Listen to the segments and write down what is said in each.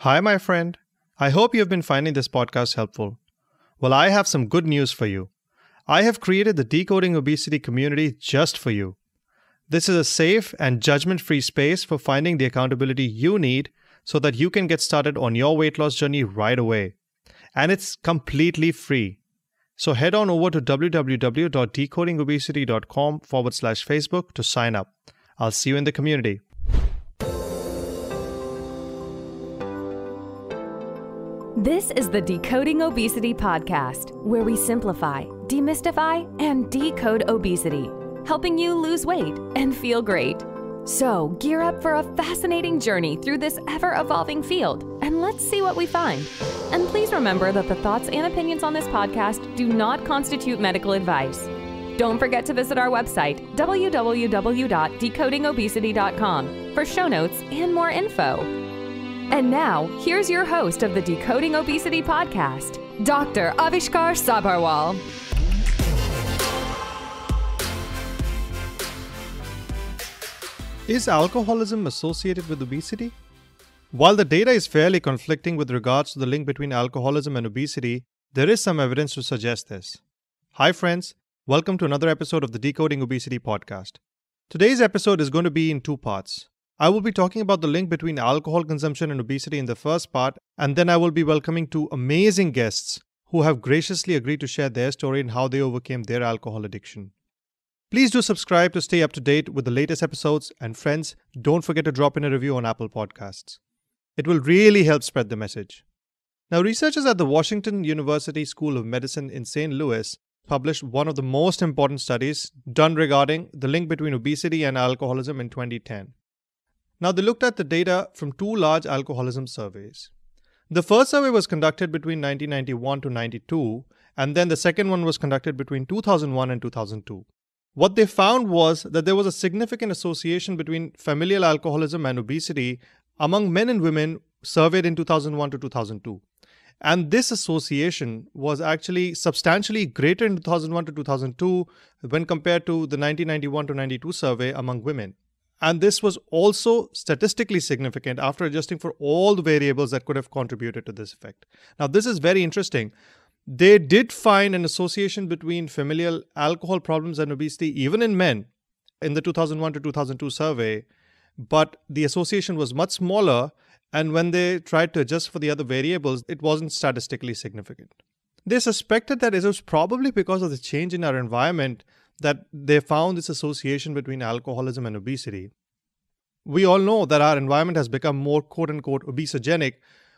Hi, my friend. I hope you have been finding this podcast helpful. Well, I have some good news for you. I have created the Decoding Obesity community just for you. This is a safe and judgment-free space for finding the accountability you need so that you can get started on your weight loss journey right away. And it's completely free. So head on over to www.decodingobesity.com/Facebook to sign up. I'll see you in the community. This is the Decoding Obesity podcast, where we simplify, demystify, and decode obesity, helping you lose weight and feel great. So gear up for a fascinating journey through this ever-evolving field, and let's see what we find. And please remember that the thoughts and opinions on this podcast do not constitute medical advice. Don't forget to visit our website, www.decodingobesity.com, for show notes and more info. And now, here's your host of the Decoding Obesity podcast, Dr. Avishkar Sabharwal. Is alcoholism associated with obesity? While the data is fairly conflicting with regards to the link between alcoholism and obesity, there is some evidence to suggest this. Hi friends, welcome to another episode of the Decoding Obesity podcast. Today's episode is going to be in two parts. I will be talking about the link between alcohol consumption and obesity in the first part, and then I will be welcoming two amazing guests who have graciously agreed to share their story and how they overcame their alcohol addiction. Please do subscribe to stay up to date with the latest episodes, and friends, don't forget to drop in a review on Apple Podcasts. It will really help spread the message. Now, researchers at the Washington University School of Medicine in St. Louis published one of the most important studies done regarding the link between obesity and alcoholism in 2010. Now, they looked at the data from two large alcoholism surveys. The first survey was conducted between 1991 to 92, and then the second one was conducted between 2001 and 2002. What they found was that there was a significant association between familial alcoholism and obesity among men and women surveyed in 2001 to 2002. And this association was actually substantially greater in 2001 to 2002 when compared to the 1991 to 92 survey among women. And this was also statistically significant after adjusting for all the variables that could have contributed to this effect. Now, this is very interesting. They did find an association between familial alcohol problems and obesity, even in men, in the 2001 to 2002 survey, but the association was much smaller, and when they tried to adjust for the other variables, it wasn't statistically significant. They suspected that it was probably because of the change in our environment that they found this association between alcoholism and obesity. We all know that our environment has become more quote-unquote obesogenic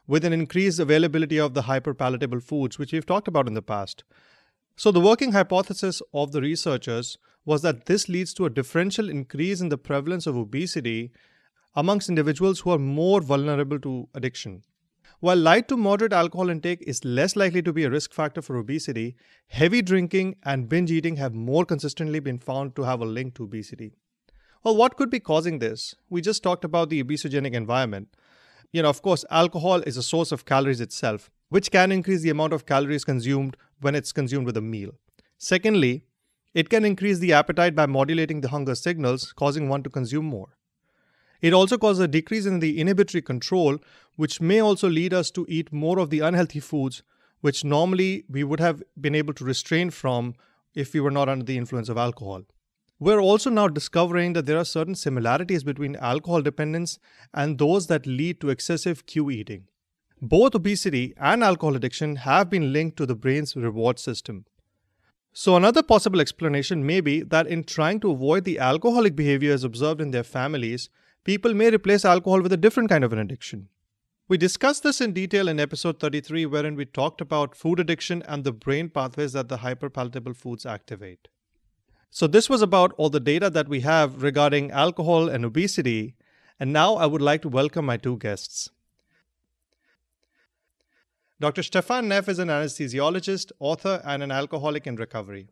with an increased availability of the hyperpalatable foods, which we've talked about in the past. So the working hypothesis of the researchers was that this leads to a differential increase in the prevalence of obesity amongst individuals who are more vulnerable to addiction. While light to moderate alcohol intake is less likely to be a risk factor for obesity, heavy drinking and binge eating have more consistently been found to have a link to obesity. Well, what could be causing this? We just talked about the obesogenic environment. Of course, alcohol is a source of calories itself, which can increase the amount of calories consumed when it's consumed with a meal. Secondly, it can increase the appetite by modulating the hunger signals, causing one to consume more. It also causes a decrease in the inhibitory control, which may also lead us to eat more of the unhealthy foods, which normally we would have been able to restrain from if we were not under the influence of alcohol. We're also now discovering that there are certain similarities between alcohol dependence and those that lead to excessive cue eating. Both obesity and alcohol addiction have been linked to the brain's reward system. So another possible explanation may be that in trying to avoid the alcoholic behaviors observed in their families, people may replace alcohol with a different kind of an addiction. We discussed this in detail in episode 33, wherein we talked about food addiction and the brain pathways that the hyperpalatable foods activate. So this was about all the data that we have regarding alcohol and obesity, and now I would like to welcome my two guests. Dr. Stefan Neff is an anesthesiologist, author, and an alcoholic in recovery.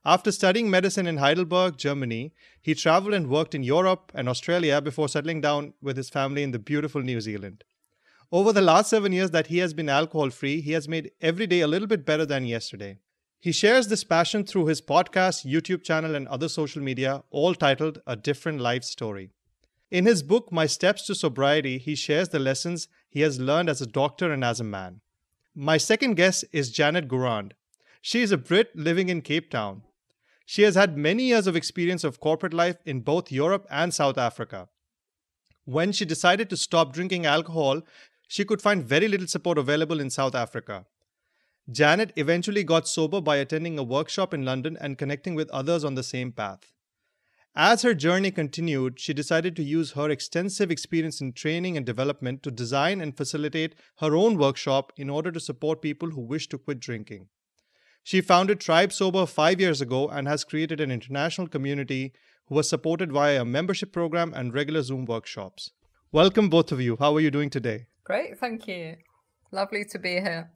After studying medicine in Heidelberg, Germany, he traveled and worked in Europe and Australia before settling down with his family in the beautiful New Zealand. Over the last 7 years that he has been alcohol-free, he has made every day a little bit better than yesterday. He shares this passion through his podcast, YouTube channel, and other social media, all titled A Different Life Story. In his book, My Steps to Sobriety, he shares the lessons he has learned as a doctor and as a man. My second guest is Janet Gourand. She is a Brit living in Cape Town. She has had many years of experience of corporate life in both Europe and South Africa. When she decided to stop drinking alcohol, she could find very little support available in South Africa. Janet eventually got sober by attending a workshop in London and connecting with others on the same path. As her journey continued, she decided to use her extensive experience in training and development to design and facilitate her own workshop in order to support people who wish to quit drinking. She founded Tribe Sober 5 years ago and has created an international community who was supported via a membership program and regular Zoom workshops. Welcome, both of you. How are you doing today? Great, thank you. Lovely to be here.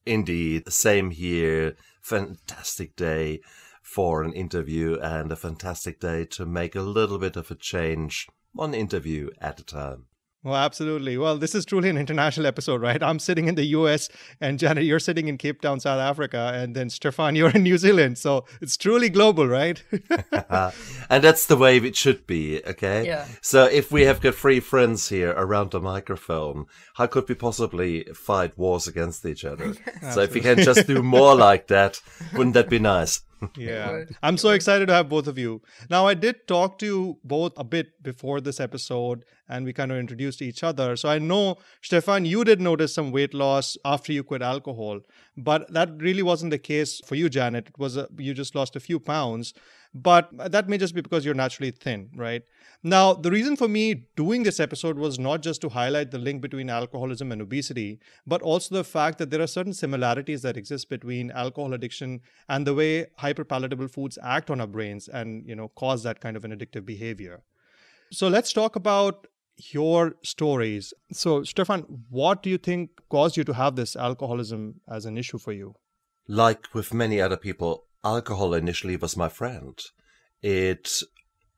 Indeed, same here. Fantastic day for an interview and a fantastic day to make a little bit of a change, one interview at a time. Well, absolutely. Well, this is truly an international episode, right? I'm sitting in the US and Janet, you're sitting in Cape Town, South Africa, and then Stefan, you're in New Zealand. So it's truly global, right? And that's the way it should be, okay? Yeah. So if we have got three friends here around the microphone, how could we possibly fight wars against each other? So if we can just do more like that, wouldn't that be nice? Yeah, I'm so excited to have both of you. Now, I did talk to you both a bit before this episode and we kind of introduced each other. So I know, Stefan, you did notice some weight loss after you quit alcohol, but that really wasn't the case for you, Janet. It was you just lost a few pounds, but that may just be because you're naturally thin, right? Now, the reason for me doing this episode was not just to highlight the link between alcoholism and obesity, but also the fact that there are certain similarities that exist between alcohol addiction and the way hyperpalatable foods act on our brains and, cause that kind of an addictive behavior. So let's talk about your stories. So, Stefan, what do you think caused you to have this alcoholism as an issue for you? Like with many other people, alcohol initially was my friend. It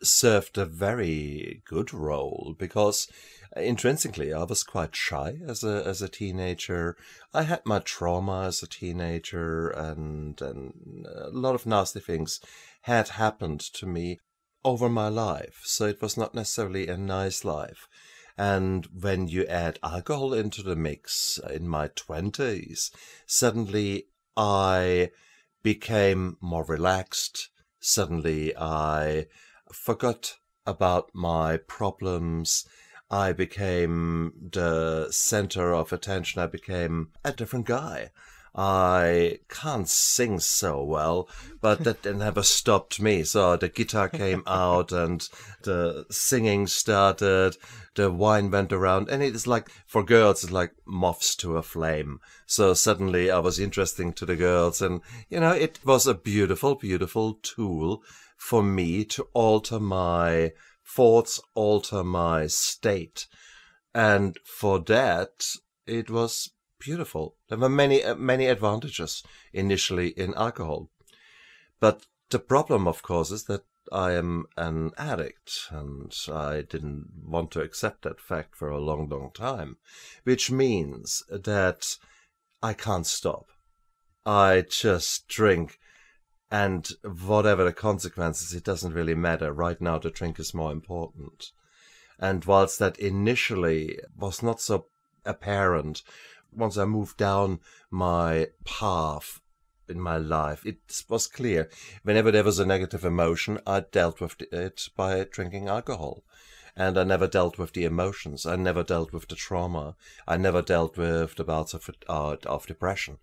served a very good role because intrinsically I was quite shy as a teenager. I had my trauma as a teenager and a lot of nasty things had happened to me over my life. So it was not necessarily a nice life. And when you add alcohol into the mix in my 20s, suddenly I became more relaxed. Suddenly I forgot about my problems. I became the center of attention. I became a different guy. I can't sing so well, but that never stopped me. So the guitar came out and the singing started, the wine went around, and it is like, for girls, it's like moths to a flame. So suddenly I was interesting to the girls, and, it was a beautiful, beautiful tool for me to alter my thoughts, alter my state. And for that, it was beautiful. There were many advantages initially in alcohol. But the problem, of course, is that I am an addict, and I didn't want to accept that fact for a long, long time, which means that I can't stop. I just drink, and whatever the consequences, it doesn't really matter. Right now, the drink is more important. And whilst that initially was not so apparent, once I moved down my path in my life, it was clear. Whenever there was a negative emotion, I dealt with it by drinking alcohol. And I never dealt with the emotions. I never dealt with the trauma. I never dealt with the bouts of depression.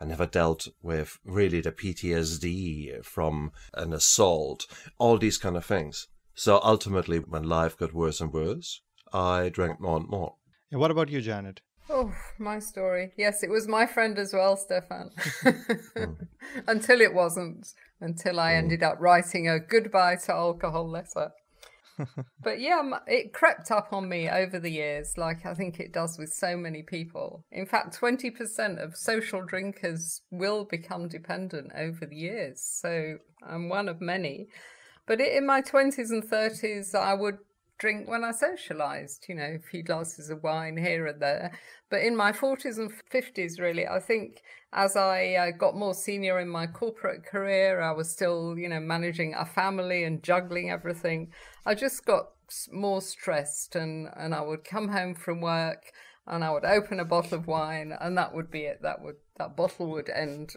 I never dealt with really the PTSD from an assault, all these kind of things. So ultimately, when life got worse and worse, I drank more and more. And what about you, Janet? Oh, my story. Yes, it was my friend as well, Stefan. Until it wasn't. Until I ended up writing a goodbye to alcohol letter. But yeah, it crept up on me over the years, like I think it does with so many people. In fact, 20% of social drinkers will become dependent over the years. So I'm one of many. But in my 20s and 30s, I would drink when I socialized, a few glasses of wine here and there. But in my 40s and 50s, really, I think as I got more senior in my corporate career, I was still, managing a family and juggling everything. I just got more stressed and I would come home from work. and I would open a bottle of wine, and that would be it. That bottle would end.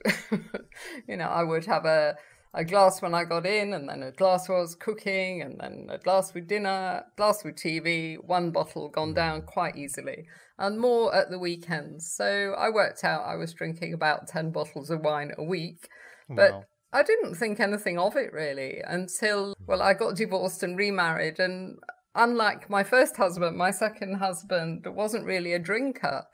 I would have a glass when I got in, and then a glass while I was cooking, and then a glass with dinner, glass with TV, one bottle gone down quite easily, and more at the weekends. So I worked out I was drinking about 10 bottles of wine a week, but Wow. I didn't think anything of it really until, well, I got divorced and remarried, and unlike my first husband, my second husband wasn't really a drinker.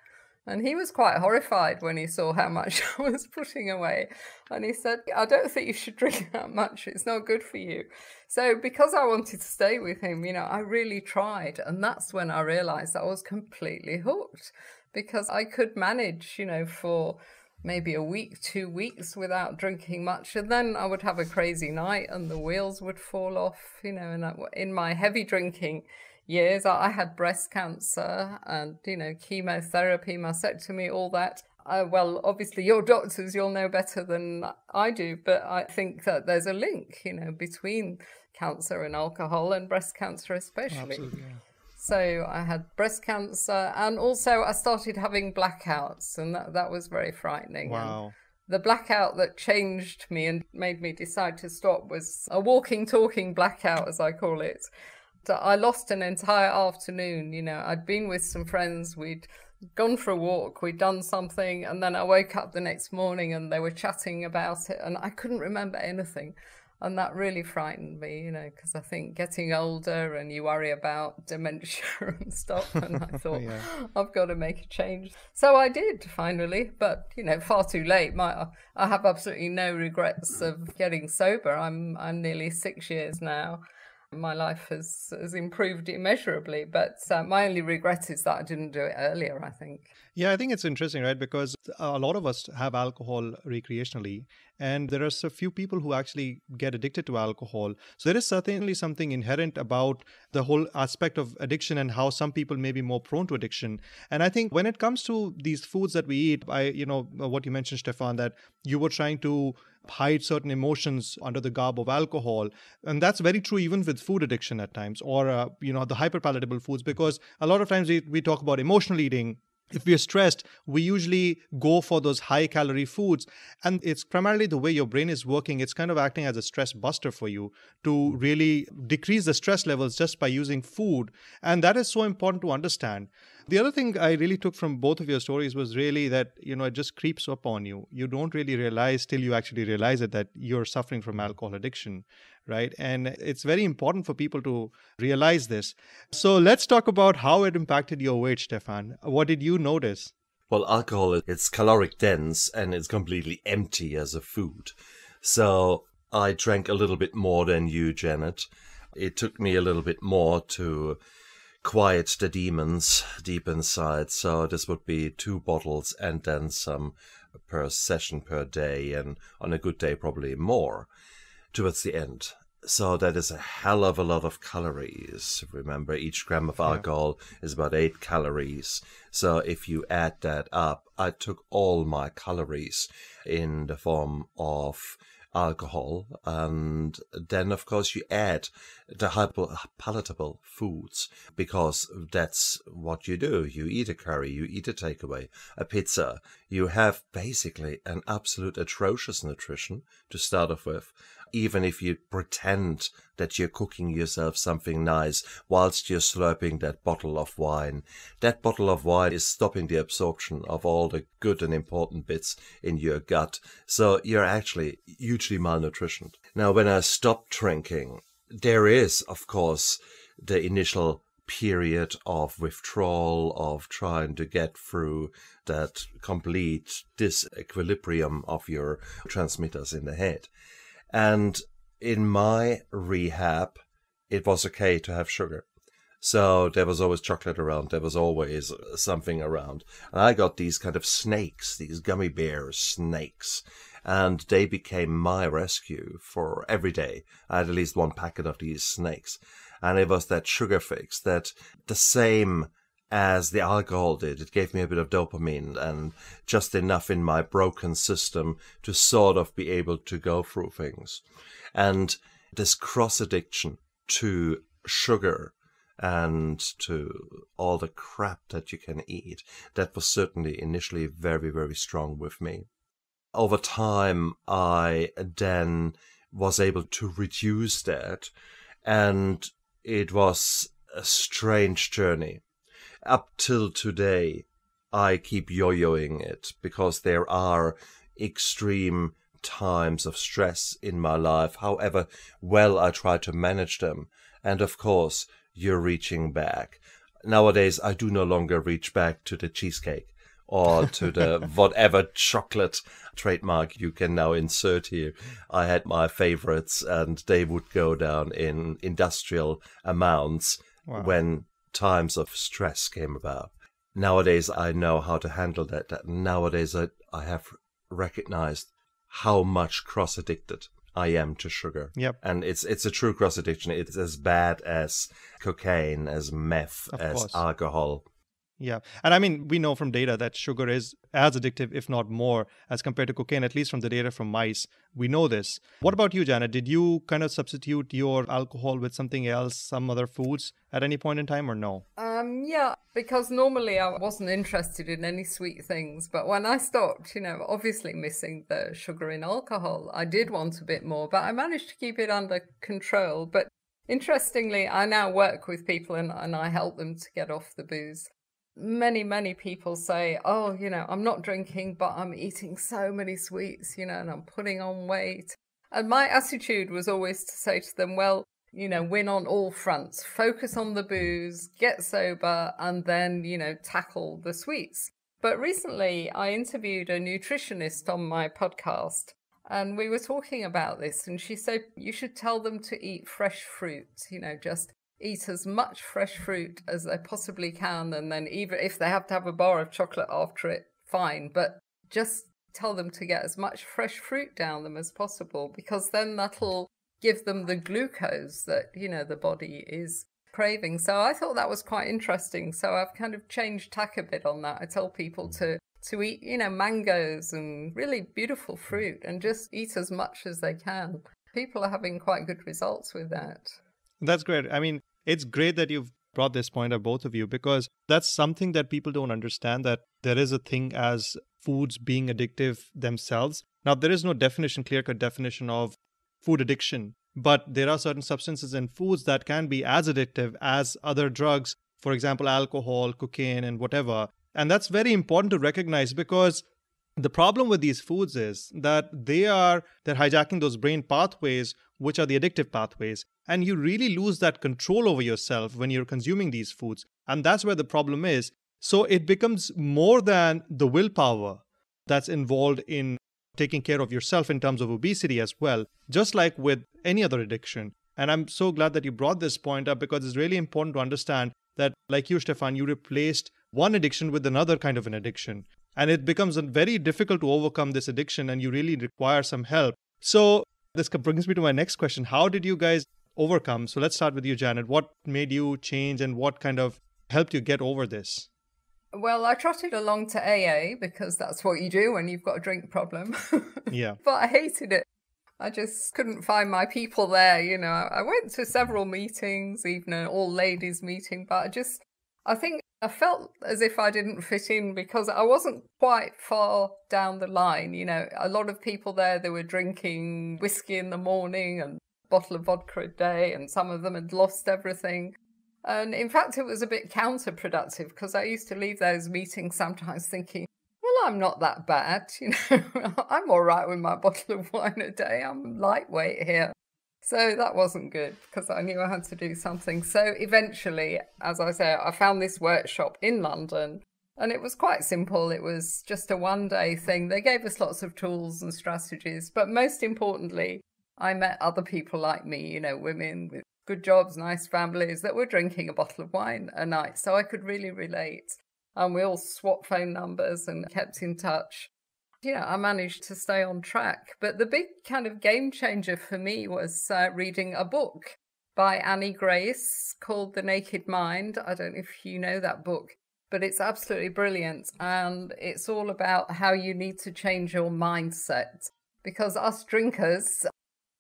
And he was quite horrified when he saw how much I was putting away. And he said, I don't think you should drink that much. It's not good for you. So because I wanted to stay with him, I really tried. And that's when I realized I was completely hooked, because I could manage, for maybe a week, 2 weeks without drinking much. And then I would have a crazy night and the wheels would fall off, and in my heavy drinking years, I had breast cancer and, chemotherapy, mastectomy, all that. Well, obviously, you're doctors, you'll know better than I do, but I think that there's a link, between cancer and alcohol, and breast cancer especially. Absolutely. Yeah. So I had breast cancer, and also I started having blackouts, and that was very frightening. Wow. And the blackout that changed me and made me decide to stop was a walking, talking blackout, as I call it. So I lost an entire afternoon. I'd been with some friends, we'd gone for a walk, we'd done something, and then I woke up the next morning and they were chatting about it, and I couldn't remember anything. And that really frightened me, because I think getting older and you worry about dementia and stuff. And I thought, Yeah. I've got to make a change. So I did finally, but, far too late. I have absolutely no regrets of getting sober. I'm nearly 6 years now. My life has improved immeasurably, but my only regret is that I didn't do it earlier, I think. Yeah, I think it's interesting, right? Because a lot of us have alcohol recreationally, and there are so few people who actually get addicted to alcohol. So there is certainly something inherent about the whole aspect of addiction and how some people may be more prone to addiction. And I think when it comes to these foods that we eat, what you mentioned, Stefan, that you were trying to hide certain emotions under the garb of alcohol. And that's very true even with food addiction at times, or, the hyperpalatable foods, because a lot of times we talk about emotional eating. If we are stressed, we usually go for those high calorie foods. And it's primarily the way your brain is working. It's kind of acting as a stress buster for you to really decrease the stress levels just by using food. And that is so important to understand. The other thing I really took from both of your stories was really that, it just creeps up on you. You don't really realize till you actually realize it, that you're suffering from alcohol addiction, right? And it's very important for people to realize this. So let's talk about how it impacted your weight, Stefan. What did you notice? Well, alcohol, it's caloric dense and it's completely empty as a food. So I drank a little bit more than you, Janet. It took me a little bit more to quiet the demons deep inside. So this would be 2 bottles and then some per session per day, and on a good day probably more towards the end. So that is a hell of a lot of calories. Remember, each gram of alcohol is about 8 calories. So if you add that up, I took all my calories in the form of alcohol, and then of course you add the hyperpalatable foods, because that's what you do. You eat a curry, you eat a takeaway, a pizza. You have basically an absolute atrocious nutrition to start off with, even if you pretend that you're cooking yourself something nice whilst you're slurping that bottle of wine. That bottle of wine is stopping the absorption of all the good and important bits in your gut. So you're actually hugely malnutritioned. Now, when I stopped drinking, there is, of course, the initial period of withdrawal, of trying to get through that complete disequilibrium of your transmitters in the head. And in my rehab, it was okay to have sugar. So there was always chocolate around. There was always something around. And I got these kind of snakes, these gummy bear snakes. And they became my rescue for every day. I had at least 1 packet of these snakes. And it was that sugar fix, that the same as the alcohol did. It gave me a bit of dopamine and just enough in my broken system to sort of be able to go through things. And this cross addiction to sugar and to all the crap that you can eat. That was certainly initially very, very strong with me. Over time, I then was able to reduce that, and it was a strange journey. Up till today, I keep yo-yoing it because there are extreme times of stress in my life, however well I try to manage them. And of course, you're reaching back. Nowadays, I do no longer reach back to the cheesecake or to the whatever chocolate trademark you can now insert here. I had my favorites, and they would go down in industrial amounts when times of stress came about. Nowadays, I know how to handle that. Nowadays, I have recognized how much cross-addicted I am to sugar. Yep. And it's a true cross-addiction. It's as bad as cocaine, as meth, as alcohol. Yeah. And I mean, we know from data that sugar is as addictive, if not more, as compared to cocaine, at least from the data from mice. We know this. What about you, Janet? Did you kind of substitute your alcohol with something else, some other foods at any point in time, or no? Yeah, because normally I wasn't interested in any sweet things. But when I stopped, obviously missing the sugar in alcohol, I did want a bit more, but I managed to keep it under control. But interestingly, I now work with people and I help them to get off the booze. Many people say, oh, I'm not drinking, but I'm eating so many sweets, and I'm putting on weight. And my attitude was always to say to them, well, win on all fronts, focus on the booze, get sober, and then, tackle the sweets. But recently I interviewed a nutritionist on my podcast, and we were talking about this, and she said, you should tell them to eat fresh fruit, just eat as much fresh fruit as they possibly can, and then even if they have to have a bar of chocolate after it, fine, but just tell them to get as much fresh fruit down them as possible, because then that'll give them the glucose that the body is craving. So I thought that was quite interesting. So I've kind of changed tack a bit on that. I tell people to eat mangoes and really beautiful fruit, and just eat as much as they can. People are having quite good results with that. That's great. I mean, it's great that you've brought this point up, both of you, because that's something that people don't understand, that there is a thing as foods being addictive themselves. Now, there is no clear-cut definition of food addiction, but there are certain substances in foods that can be as addictive as other drugs, for example, alcohol, cocaine, and whatever. And that's very important to recognize, because the problem with these foods is that they're hijacking those brain pathways, which are the addictive pathways. And you really lose that control over yourself when you're consuming these foods. And that's where the problem is. So it becomes more than the willpower that's involved in taking care of yourself in terms of obesity as well, just like with any other addiction. And I'm so glad that you brought this point up, because it's really important to understand that, like you, Stefan, you replaced one addiction with another kind of an addiction. And it becomes very difficult to overcome this addiction, and you really require some help. So this brings me to my next question. How did you guys overcome? So let's start with you, Janet. What made you change, and what kind of helped you get over this? Well, I trotted along to AA because that's what you do when you've got a drink problem. Yeah. But I hated it. I just couldn't find my people there. I went to several meetings, even an all-ladies meeting, but I think I felt as if I didn't fit in because I wasn't quite far down the line. A lot of people there, they were drinking whiskey in the morning and a bottle of vodka a day, and some of them had lost everything. And in fact, it was a bit counterproductive, because I used to leave those meetings sometimes thinking, well, I'm not that bad. I'm all right with my bottle of wine a day. I'm lightweight here. So that wasn't good, because I knew I had to do something. So eventually, as I say, I found this workshop in London, and it was quite simple. It was just a one-day thing. They gave us lots of tools and strategies, but most importantly, I met other people like me, women with good jobs, nice families, that were drinking a bottle of wine a night. So I could really relate. And we all swapped phone numbers and kept in touch. I managed to stay on track. But the big kind of game changer for me was reading a book by Annie Grace called The Naked Mind. I don't know if you know that book, but it's absolutely brilliant. And it's all about how you need to change your mindset. Because us drinkers,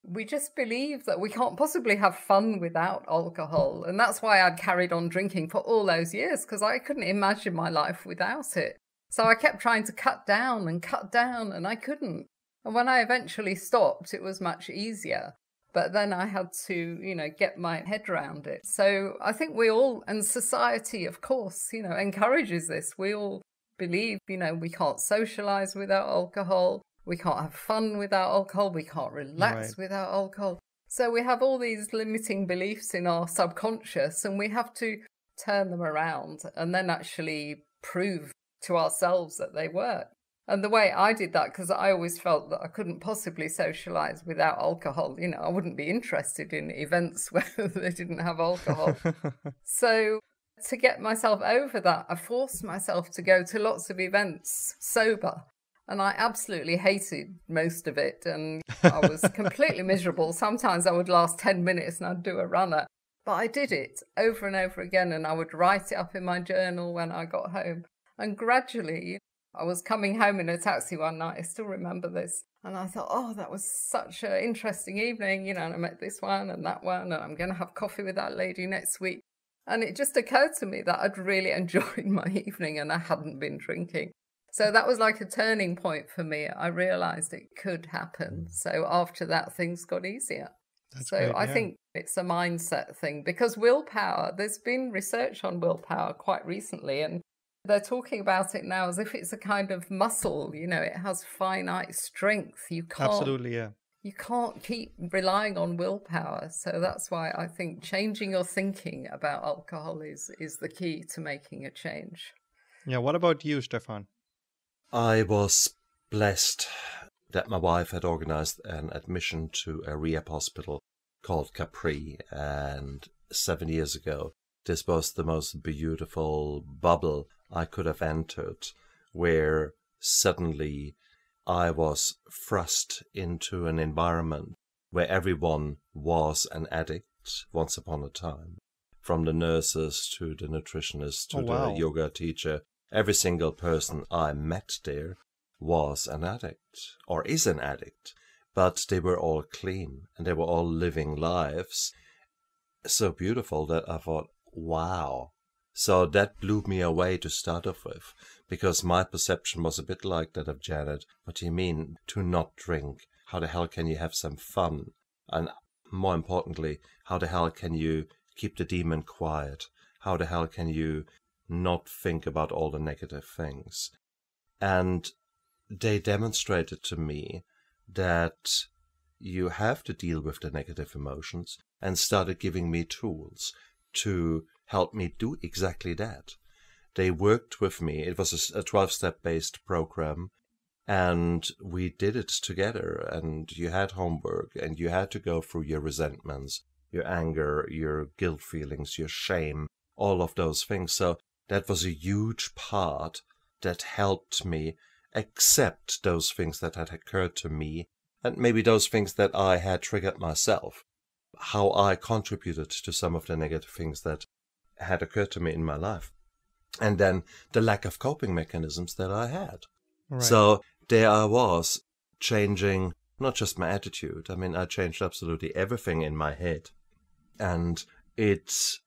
we just believe that we can't possibly have fun without alcohol. And that's why I'd carried on drinking for all those years, because I couldn't imagine my life without it. So I kept trying to cut down, and I couldn't. And when I eventually stopped, it was much easier. But then I had to, get my head around it. So I think we all, and society, of course, encourages this. We all believe, we can't socialize without alcohol. We can't have fun without alcohol. We can't relax without alcohol. So we have all these limiting beliefs in our subconscious, and we have to turn them around and then actually prove to ourselves that they work. And the way I did that, because I always felt that I couldn't possibly socialize without alcohol. I wouldn't be interested in events where they didn't have alcohol. So to get myself over that, I forced myself to go to lots of events sober. And I absolutely hated most of it. And I was completely miserable. Sometimes I would last 10 minutes and I'd do a runner. But I did it over and over again. And I would write it up in my journal when I got home. And gradually, I was coming home in a taxi one night. I still remember this. And I thought, oh, that was such an interesting evening. And I met this one and that one. And I'm going to have coffee with that lady next week. And it just occurred to me that I'd really enjoyed my evening and I hadn't been drinking. So that was like a turning point for me. I realized it could happen. So after that, things got easier. That's so great, I think it's a mindset thing, because willpower, there's been research on willpower quite recently, and they're talking about it now as if it's a kind of muscle. It has finite strength. You can't keep relying on willpower. So that's why I think changing your thinking about alcohol is the key to making a change. Yeah. What about you, Stefan? I was blessed that my wife had organized an admission to a rehab hospital called Capri. And 7 years ago, this was the most beautiful bubble I could have entered, where suddenly I was thrust into an environment where everyone was an addict once upon a time. From the nurses to the nutritionist to the yoga teacher, every single person I met there was an addict or is an addict, but they were all clean and they were all living lives so beautiful that I thought, wow. So that blew me away to start off with, because my perception was a bit like that of Janet. What do you mean to not drink? How the hell can you have some fun? And more importantly, how the hell can you keep the demon quiet? How the hell can you not think about all the negative things? And they demonstrated to me that you have to deal with the negative emotions, and started giving me tools to help me do exactly that. They worked with me. It was a 12-step based program, and we did it together. And you had homework, and you had to go through your resentments, your anger, your guilt feelings, your shame, all of those things. So that was a huge part that helped me accept those things that had occurred to me, and maybe those things that I had triggered myself, how I contributed to some of the negative things that had occurred to me in my life, and then the lack of coping mechanisms that I had. Right. So there I was, changing not just my attitude. I mean, I changed absolutely everything in my head. And it's,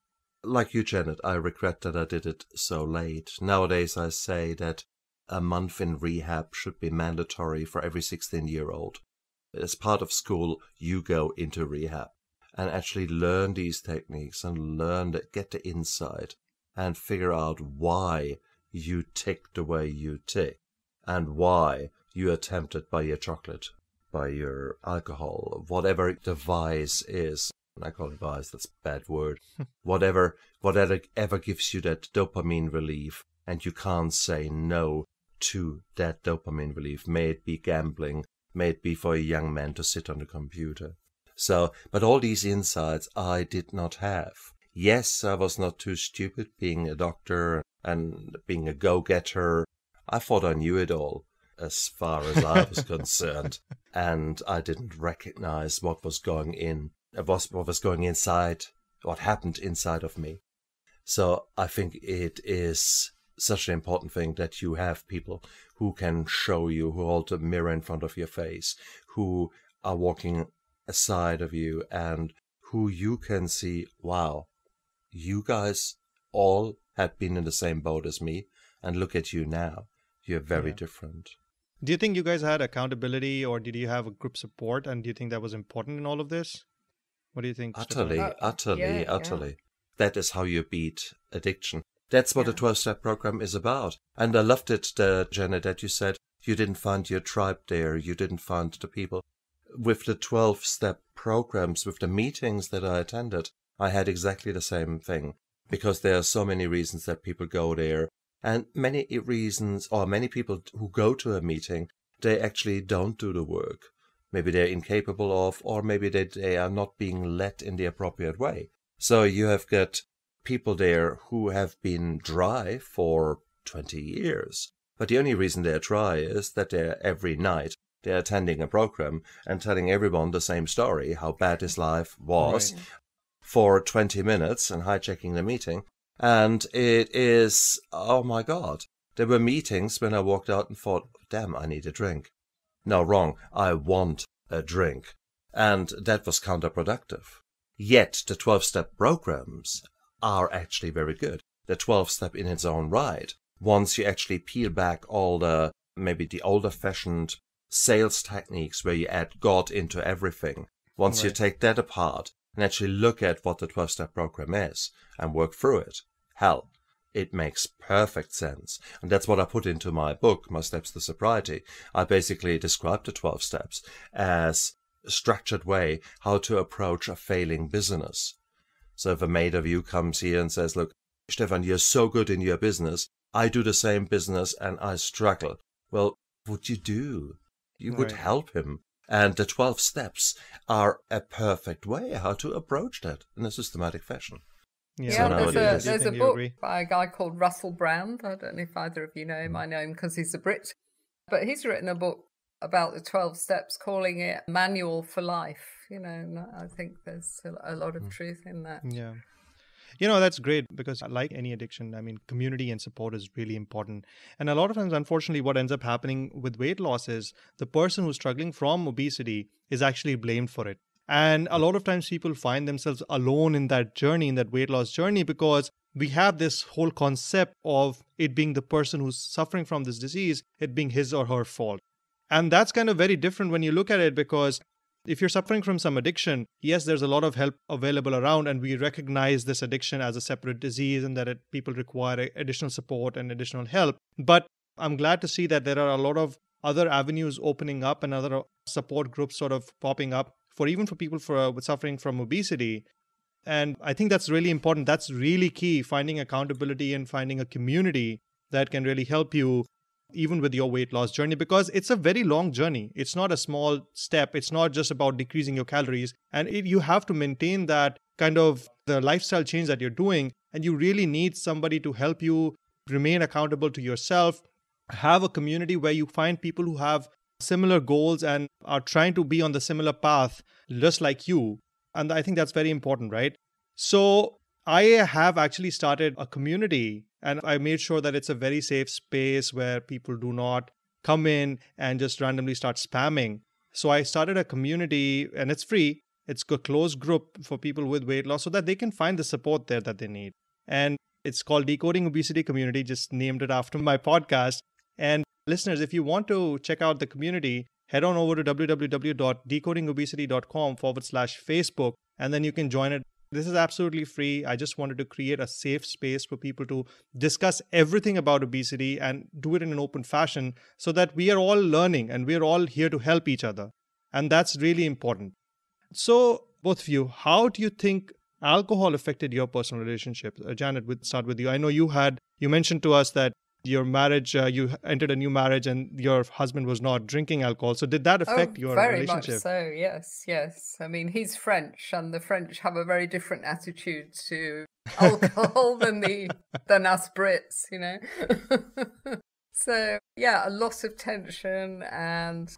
like you, Janet, I regret that I did it so late. Nowadays I say that a month in rehab should be mandatory for every 16-year-old. As part of school, you go into rehab and actually learn these techniques and get the insight and figure out why you tick the way you tick and why you are tempted by your chocolate, by your alcohol, whatever the vice is. I call it vice, that's a bad word. whatever gives you that dopamine relief, and you can't say no to that dopamine relief. May it be gambling, may it be for a young man to sit on the computer. So, but all these insights I did not have. Yes, I was not too stupid being a doctor and being a go-getter. I thought I knew it all as far as I was concerned. And I didn't recognize what was going inside, what happened inside of me. So I think it is such an important thing that you have people who can show you, who hold a mirror in front of your face, who are walking a side of you and who you can see, wow, you guys all have been in the same boat as me, and look at you now. You're very different. Do you think you guys had accountability, or did you have a group support? And do you think that was important in all of this? What do you think? Utterly, Stefan? utterly. That is how you beat addiction. That's what the 12-step program is about. And I loved it, Janet, that you said you didn't find your tribe there. You didn't find the people. With the 12-step programs, with the meetings that I attended, I had exactly the same thing. Because there are so many reasons that people go there. And many reasons, or many people who go to a meeting, they actually don't do the work. Maybe they're incapable of, or maybe they are not being led in the appropriate way. So you have got people there who have been dry for 20 years. But the only reason they're dry is that every night they're attending a program and telling everyone the same story, how bad his life was, for 20 minutes and hijacking the meeting. And it is, oh my God, there were meetings when I walked out and thought, damn, I need a drink. No, wrong, I want a drink. And that was counterproductive. Yet the 12-step programs are actually very good. The 12-step in its own right, once you actually peel back all the, maybe the older-fashioned sales techniques where you add God into everything, once you take that apart, and actually look at what the 12-step program is and work through it. Hell, it makes perfect sense. And that's what I put into my book, My Steps to Sobriety. I basically describe the 12 steps as a structured way how to approach a failing business. So if a mate of you comes here and says, look, Stefan, you're so good in your business. I do the same business and I struggle. Well, what you do? You would help him. And the 12 steps are a perfect way how to approach that in a systematic fashion. Yeah, there's a book by a guy called Russell Brand. I don't know if either of you know him. I know him because he's a Brit. But he's written a book about the 12 steps, calling it Manual for Life. You know, and I think there's a lot of truth in that. Yeah. You know, that's great because like any addiction, I mean, community and support is really important. And a lot of times, unfortunately, what ends up happening with weight loss is the person who's struggling from obesity is actually blamed for it. And a lot of times people find themselves alone in that journey, in that weight loss journey, because we have this whole concept of it being the person who's suffering from this disease, it being his or her fault. And that's kind of very different when you look at it, because if you're suffering from some addiction, yes, there's a lot of help available around, and we recognize this addiction as a separate disease and that people require additional support and additional help. But I'm glad to see that there are a lot of other avenues opening up and other support groups sort of popping up for people with suffering from obesity. And I think that's really important. That's really key, finding accountability and finding a community that can really help you even with your weight loss journey, because it's a very long journey. It's not a small step. It's not just about decreasing your calories. And you have to maintain that kind of the lifestyle change that you're doing. And you really need somebody to help you remain accountable to yourself, have a community where you find people who have similar goals and are trying to be on the similar path, just like you. And I think that's very important, right? So I have actually started a community, and I made sure that it's a very safe space where people do not come in and just randomly start spamming. So I started a community, and it's free. It's a closed group for people with weight loss so that they can find the support there that they need. And it's called Decoding Obesity Community, just named it after my podcast. And listeners, if you want to check out the community, head on over to www.decodingobesity.com/Facebook, and then you can join it. This is absolutely free. I just wanted to create a safe space for people to discuss everything about obesity and do it in an open fashion so that we are all learning and we are all here to help each other. And that's really important. So both of you, how do you think alcohol affected your personal relationship? Janet, we'll start with you. I know you mentioned to us that your marriage, you entered a new marriage and your husband was not drinking alcohol. So did that affect your relationship? Very much so, yes. I mean, he's French, and the French have a very different attitude to alcohol than us Brits, you know. So, yeah, a lot of tension, and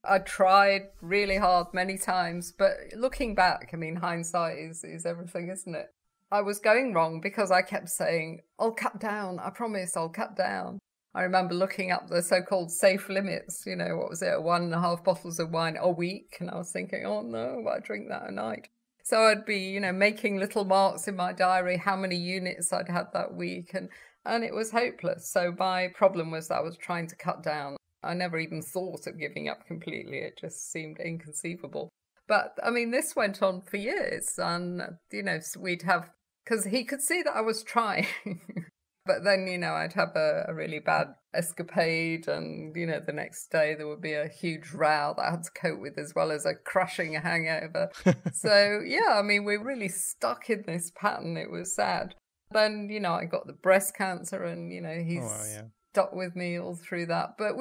I tried really hard many times. But looking back, I mean, hindsight is everything, isn't it? I was going wrong because I kept saying, I'll cut down. I promise I'll cut down. I remember looking up the so-called safe limits, what was it, 1.5 bottles of wine a week? And I was thinking, oh no, I drink that a night. So I'd be, making little marks in my diary, how many units I'd had that week. And it was hopeless. So my problem was that I was trying to cut down. I never even thought of giving up completely. It just seemed inconceivable. But I mean, this went on for years. And, we'd have, because he could see that I was trying. But then, I'd have a really bad escapade and, the next day there would be a huge row that I had to cope with, as well as a crushing hangover. So, yeah, I mean, we're really stuck in this pattern. It was sad. Then, I got the breast cancer and, he's stuck with me all through that. But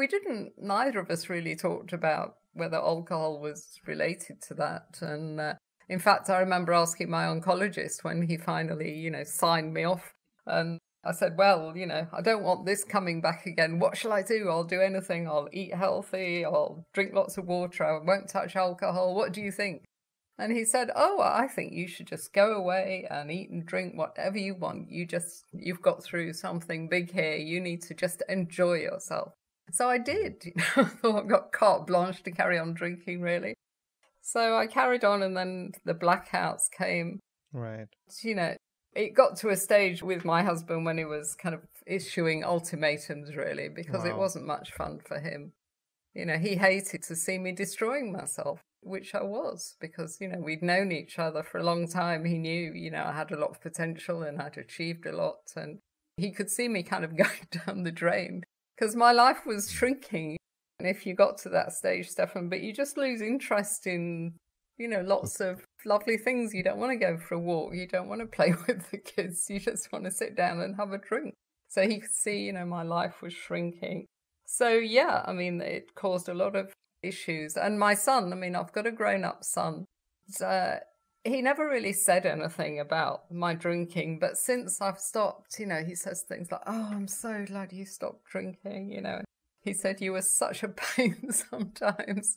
neither of us really talked about whether alcohol was related to that. And in fact, I remember asking my oncologist when he finally, signed me off. And I said, well, I don't want this coming back again. What shall I do? I'll do anything. I'll eat healthy. I'll drink lots of water. I won't touch alcohol. What do you think? And he said, oh, I think you should just go away and eat and drink whatever you want. You've got through something big here. You need to just enjoy yourself. So I did. I thought I got carte blanche to carry on drinking, really. So I carried on, and then the blackouts came. Right. It got to a stage with my husband when he was kind of issuing ultimatums, really, because It wasn't much fun for him. He hated to see me destroying myself, which I was, because, we'd known each other for a long time. He knew, I had a lot of potential and I'd achieved a lot. And he could see me kind of going down the drain because my life was shrinking. And if you got to that stage, Stefan, but you just lose interest in lots of lovely things. You don't want to go for a walk. You don't want to play with the kids. You just want to sit down and have a drink. So he could see, my life was shrinking. So, yeah, I mean, it caused a lot of issues. And my son, I've got a grown-up son. He never really said anything about my drinking. But since I've stopped, he says things like, oh, I'm so glad you stopped drinking, He said you were such a pain sometimes.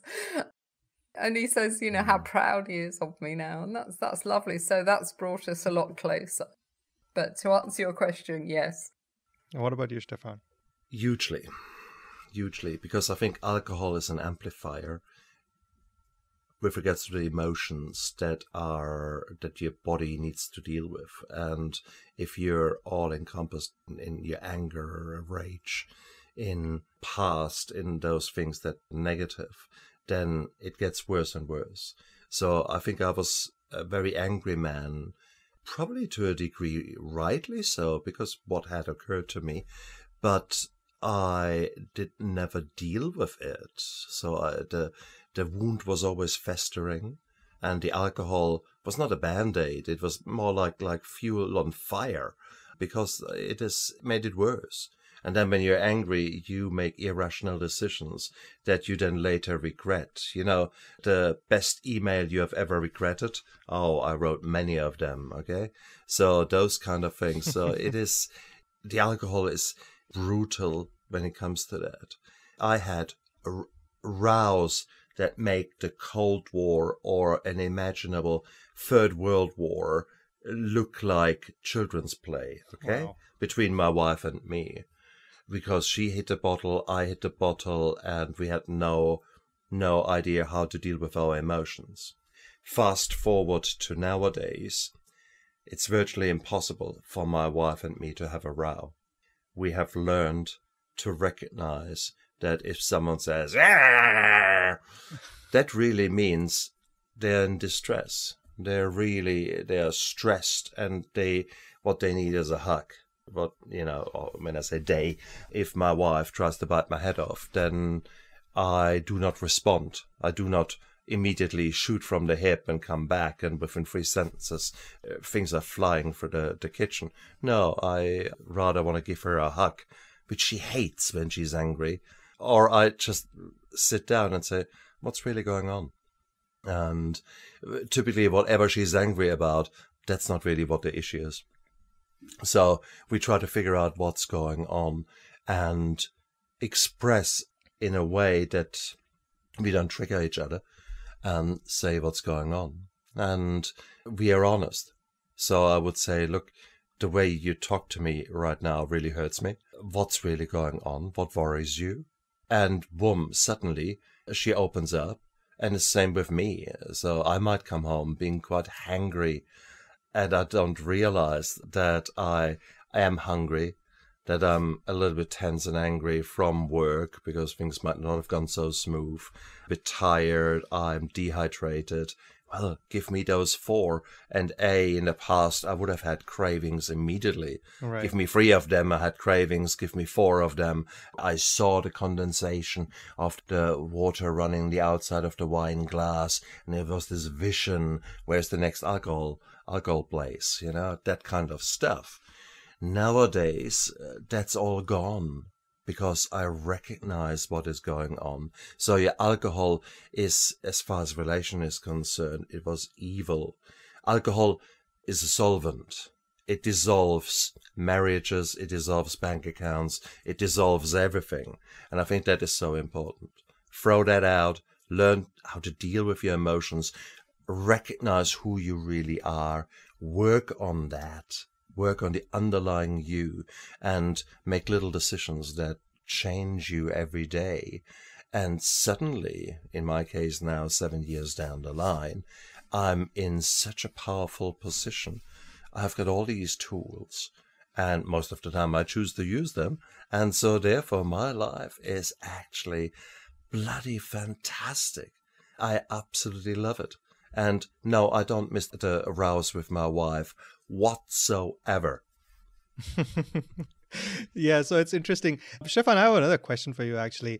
And he says, how proud he is of me now. And that's lovely. So that's brought us a lot closer. But to answer your question, yes. And what about you, Stefan? Hugely, because I think alcohol is an amplifier with regards to the emotions that your body needs to deal with. And if you're all encompassed in your anger, rage, in past, in those things that are negative, then it gets worse and worse. So I think I was a very angry man, probably to a degree rightly so, because what had occurred to me, but I did never deal with it. So the wound was always festering, and the alcohol was not a band-aid. It was more like fuel on fire, because it has made it worse. And then when you're angry, you make irrational decisions that you then later regret. The best email you have ever regretted? Oh, I wrote many of them, okay? So those kind of things. So the alcohol is brutal when it comes to that. I had rows that make the Cold War or an imaginable Third World War look like children's play, okay? Wow. Between my wife and me. Because she hit the bottle, I hit the bottle, and we had no idea how to deal with our emotions. Fast forward to nowadays, it's virtually impossible for my wife and me to have a row. We have learned to recognize that if someone says, "Arr!" that really means they're in distress. They're stressed, and what they need is a hug. But, when I say if my wife tries to bite my head off, then I do not respond. I do not immediately shoot from the hip and come back, and within 3 sentences, things are flying through the kitchen. No, I rather want to give her a hug, which she hates when she's angry. Or I just sit down and say, what's really going on? And typically, whatever she's angry about, that's not really what the issue is. So we try to figure out what's going on and express in a way that we don't trigger each other and say what's going on. And we are honest. So I would say, look, the way you talk to me right now really hurts me. what's really going on? What worries you? And boom, suddenly she opens up. And the same with me. So I might come home being quite hangry, and I don't realize that I am hungry, that I'm a little bit tense and angry from work because things might not have gone so smooth, a bit tired, I'm dehydrated. Well, give me those 4. And in the past, I would have had cravings immediately. Right. Give me 3 of them, I had cravings. Give me 4 of them. I saw the condensation of the water running the outside of the wine glass. And there was this vision, where's the next alcohol place? You know, that kind of stuff. Nowadays, that's all gone. Because I recognize what is going on. So yeah, alcohol is, as far as relation is concerned, it was evil. Alcohol is a solvent. It dissolves marriages, it dissolves bank accounts, it dissolves everything. And I think that is so important. Throw that out, learn how to deal with your emotions, recognize who you really are, work on that. Work on the underlying you and make little decisions that change you every day. And suddenly, in my case now, 7 years down the line, I'm in such a powerful position. I've got all these tools, and most of the time I choose to use them. And so therefore my life is actually bloody fantastic. I absolutely love it. And no, I don't miss the rows with my wife whatsoever. Yeah, so it's interesting. Stefan, I have another question for you, actually.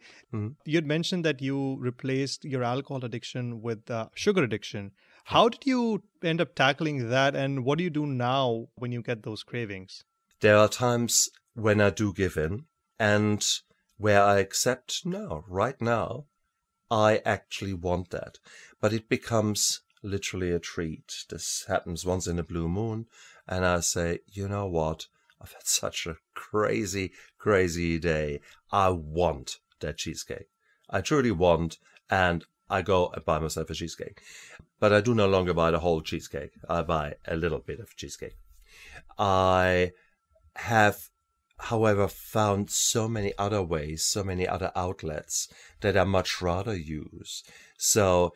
You'd mentioned that you replaced your alcohol addiction with sugar addiction. How did you end up tackling that, and what do you do now when you get those cravings? There are times when I do give in, and where I accept, no, right now, I actually want that. But it becomes literally a treat. This happens once in a blue moon, and I say, you know what? I've had such a crazy, crazy day. I want that cheesecake. I truly want, and I go and buy myself a cheesecake. But I do no longer buy the whole cheesecake. I buy a little bit of cheesecake. I have, however, found so many other ways, so many other outlets that I much rather use. So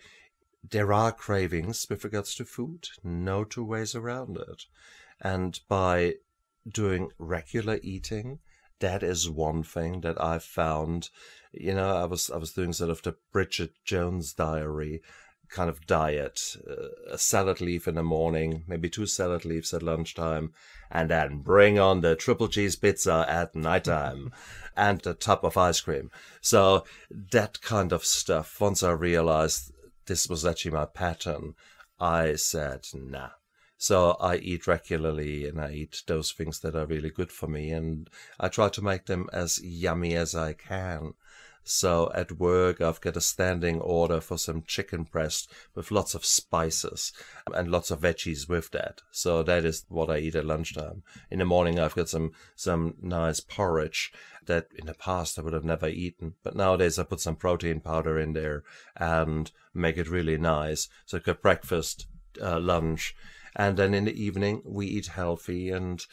there are cravings with regards to food, no 2 ways around it. And by doing regular eating, that is one thing that I've found. You know, I was doing sort of the Bridget Jones Diary kind of diet, a salad leaf in the morning, maybe 2 salad leaves at lunchtime, and then bring on the triple cheese pizza at nighttime and a tub of ice cream. So that kind of stuff, once I realized this was actually my pattern, I said, nah. So I eat regularly, and I eat those things that are really good for me, and I try to make them as yummy as I can. So at work, I've got a standing order for some chicken breast with lots of spices and lots of veggies with that. So that is what I eat at lunchtime. In the morning, I've got some nice porridge that in the past I would have never eaten. But nowadays, I put some protein powder in there and make it really nice. So I've got breakfast, lunch, and then in the evening, we eat healthy, and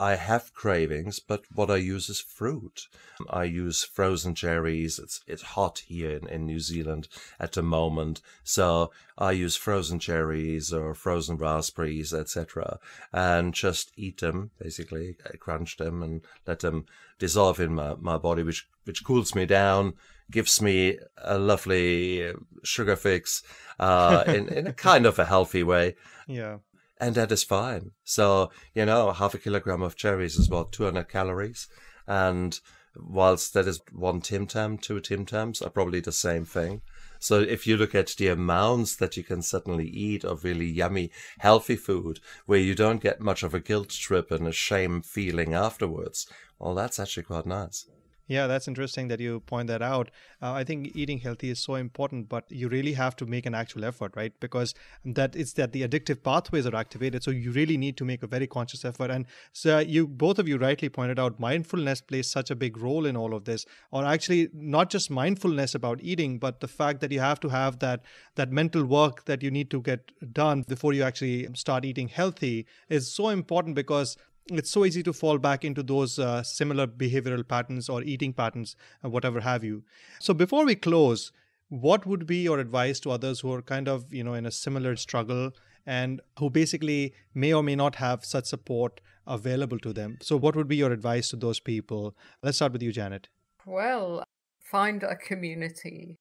I have cravings, but what I use is fruit. I use frozen cherries. It's hot here in New Zealand at the moment, so I use frozen cherries or frozen raspberries, etc., and just eat them, basically. I crunch them and let them dissolve in my body, which cools me down, gives me a lovely sugar fix in a kind of a healthy way. Yeah. And that is fine. So, you know, half a kilogram of cherries is about 200 calories. And whilst that is 1 Tim Tam, 2 Tim Tams are probably the same thing. So if you look at the amounts that you can suddenly eat of really yummy, healthy food, where you don't get much of a guilt trip and a shame feeling afterwards, well, that's actually quite nice. Yeah, that's interesting that you point that out. I think eating healthy is so important, but you really have to make an actual effort, right? Because the addictive pathways are activated. So you really need to make a very conscious effort. And so both of you rightly pointed out, mindfulness plays such a big role in all of this. Or actually, not just mindfulness about eating, but the fact that you have to have that mental work that you need to get done before you actually start eating healthy is so important, because it's so easy to fall back into those similar behavioral patterns or eating patterns, whatever have you. So before we close, what would be your advice to others who are kind of, in a similar struggle and who basically may or may not have such support available to them? So what would be your advice to those people? Let's start with you, Janet. Well, find a community.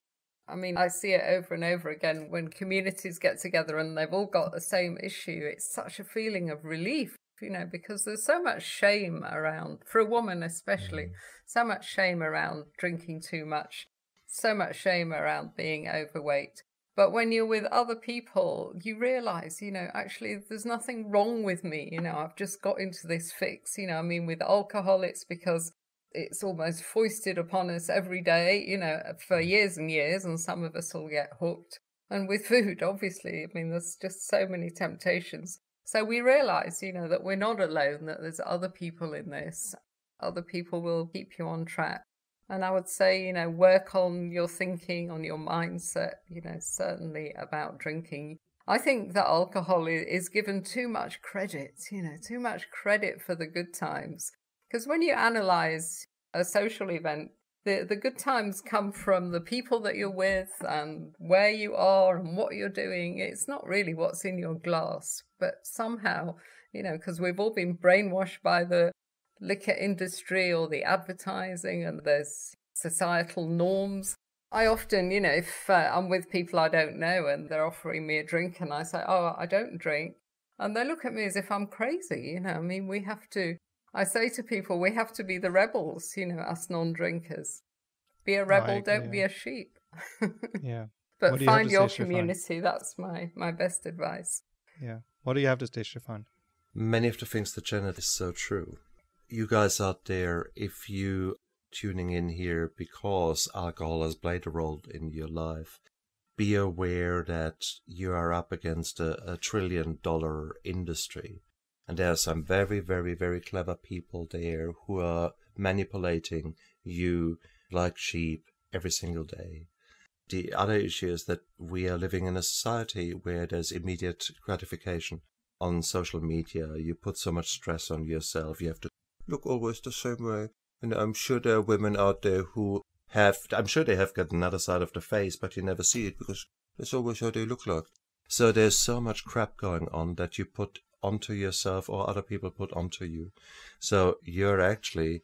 I mean, I see it over and over again when communities get together and they've all got the same issue. It's such a feeling of relief, because there's so much shame around, for a woman especially, so much shame around drinking too much, so much shame around being overweight. But when you're with other people, you realize, actually there's nothing wrong with me. I've just got into this fix. With alcohol, it's because it's almost foisted upon us every day, for years and years, and some of us will get hooked. And with food, obviously, there's just so many temptations. So we realize, that we're not alone, that there's other people in this. Other people will keep you on track. And I would say, work on your thinking, on your mindset, certainly about drinking. I think that alcohol is given too much credit, too much credit for the good times. Because when you analyze a social event, the good times come from the people that you're with and where you are and what you're doing. It's not really what's in your glass. But somehow, because we've all been brainwashed by the liquor industry or the advertising, and there's societal norms. I often, if I'm with people I don't know and they're offering me a drink and I say, oh, I don't drink, and they look at me as if I'm crazy, I say to people, we have to be the rebels, us non-drinkers. Be a rebel, don't be a sheep. Yeah. But find your community. That's my best advice. Yeah. What do you have to say, Stefan? Many of the things that Janet is so true. You guys out there, if you tuning in here because alcohol has played a role in your life, be aware that you are up against a $1 trillion industry. And there are some very, very, very clever people there who are manipulating you like sheep every single day. The other issue is that we are living in a society where there's immediate gratification. On social media, you put so much stress on yourself. You have to look always the same way. And I'm sure there are women out there who I'm sure they have got another side of the face, but you never see it because that's always how they look like. So there's so much crap going on that you put onto yourself or other people put onto you. So you're actually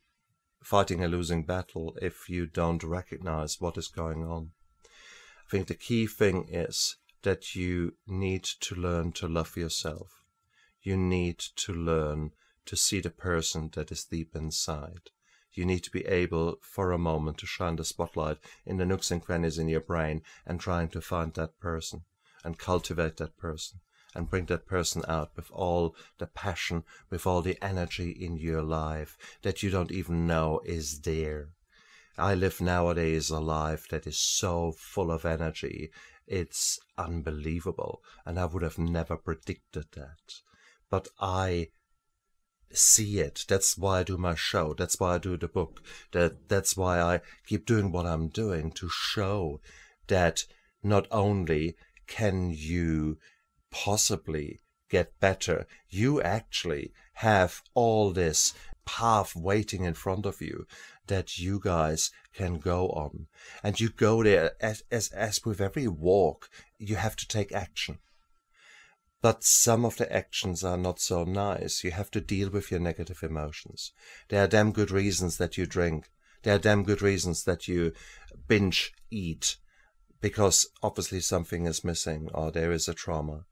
fighting a losing battle if you don't recognize what is going on. I think the key thing is that you need to learn to love yourself. You need to learn to see the person that is deep inside. You need to be able for a moment to shine the spotlight in the nooks and crannies in your brain and trying to find that person and cultivate that person and bring that person out with all the passion, with all the energy in your life that you don't even know is there. I live nowadays a life that is so full of energy. It's unbelievable, and I would have never predicted that. But I see it. That's why I do my show. That's why I do the book. That's why I keep doing what I'm doing, to show that not only can you possibly get better, you actually have all this path waiting in front of you that you guys can go on. And you go there as with every walk, you have to take action. But some of the actions are not so nice. You have to deal with your negative emotions. There are damn good reasons that you drink. There are damn good reasons that you binge eat, because obviously something is missing or there is a trauma.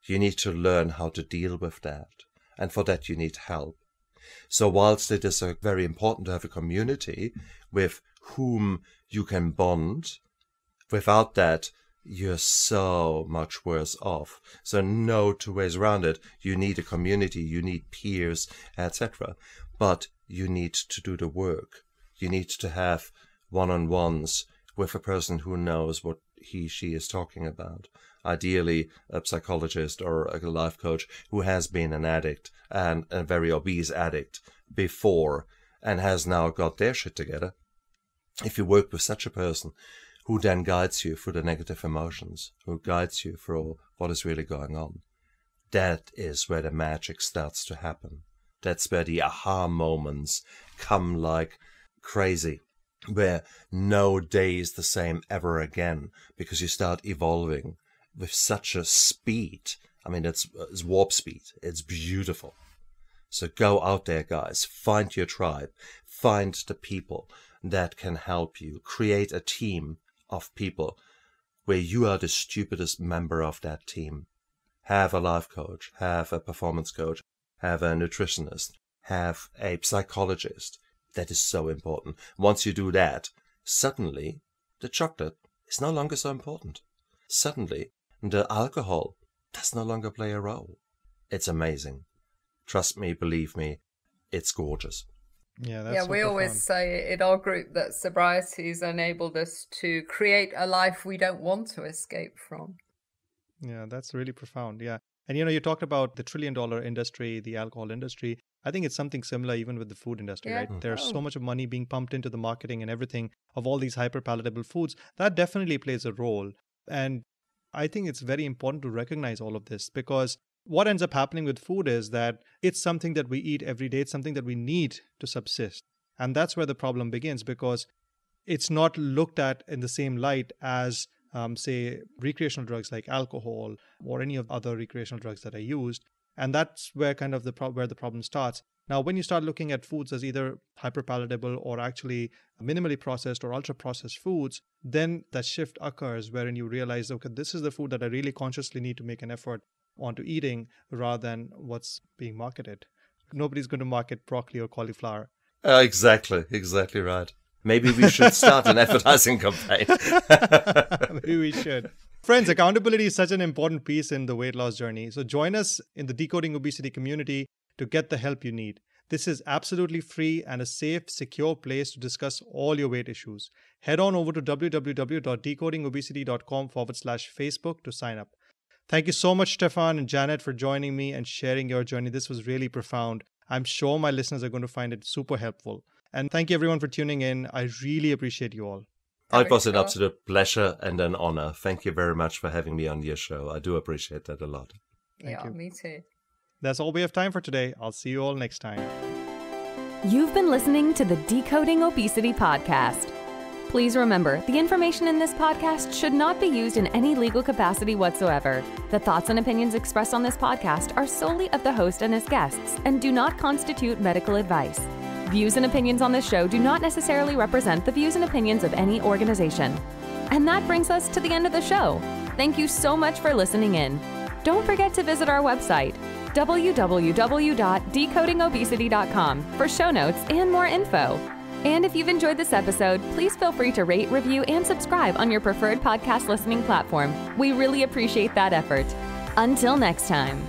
You need to learn how to deal with that. And for that you need help. So whilst it is very important to have a community with whom you can bond, without that, you're so much worse off. So no two ways around it. You need a community, you need peers, etc. But you need to do the work. You need to have one-on-ones with a person who knows what she is talking about. Ideally, a psychologist or a life coach who has been an addict, and a very obese addict before, and has now got their shit together. If you work with such a person, who then guides you through the negative emotions, who guides you through what is really going on, that is where the magic starts to happen. That's where the aha moments come like crazy, where no day is the same ever again, because you start evolving with such a speed. I mean, it's warp speed. It's beautiful. So go out there, guys. Find your tribe. Find the people that can help you. Create a team of people where you are the stupidest member of that team. Have a life coach. Have a performance coach. Have a nutritionist. Have a psychologist. That is so important. Once you do that, suddenly the chocolate is no longer so important. Suddenly the alcohol does no longer play a role. It's amazing. Trust me, believe me, it's gorgeous. Yeah, we always say in our group that sobriety has enabled us to create a life we don't want to escape from. Yeah, that's really profound. Yeah. And you talked about the $1 trillion industry, the alcohol industry. I think it's something similar even with the food industry, right? There's so much of money being pumped into the marketing and everything of all these hyper palatable foods. That definitely plays a role. And I think it's very important to recognize all of this, because what ends up happening with food is that it's something that we eat every day. It's something that we need to subsist. And that's where the problem begins, because it's not looked at in the same light as, say, recreational drugs like alcohol or any of other recreational drugs that are used. And that's where kind of where the problem starts. Now, when you start looking at foods as either hyperpalatable or actually minimally processed or ultra-processed foods, then that shift occurs wherein you realize, okay, this is the food that I really consciously need to make an effort onto eating rather than what's being marketed. Nobody's going to market broccoli or cauliflower. Exactly right. Maybe we should start an advertising campaign. Maybe we should. Friends, accountability is such an important piece in the weight loss journey. So join us in the Decoding Obesity community to get the help you need. This is absolutely free and a safe, secure place to discuss all your weight issues. Head on over to www.decodingobesity.com/Facebook to sign up. Thank you so much, Stefan and Janet, for joining me and sharing your journey. This was really profound. I'm sure my listeners are going to find it super helpful. And thank you, everyone, for tuning in. I really appreciate you all. It was an absolute pleasure and an honor. Thank you very much for having me on your show. I do appreciate that a lot. Thank you. Me too. That's all we have time for today. I'll see you all next time. You've been listening to the Decoding Obesity podcast. Please remember, the information in this podcast should not be used in any legal capacity whatsoever. The thoughts and opinions expressed on this podcast are solely of the host and his guests and do not constitute medical advice. Views and opinions on this show do not necessarily represent the views and opinions of any organization. And that brings us to the end of the show. Thank you so much for listening in. Don't forget to visit our website, www.decodingobesity.com, for show notes and more info. And if you've enjoyed this episode, please feel free to rate, review, and subscribe on your preferred podcast listening platform. We really appreciate that effort. Until next time.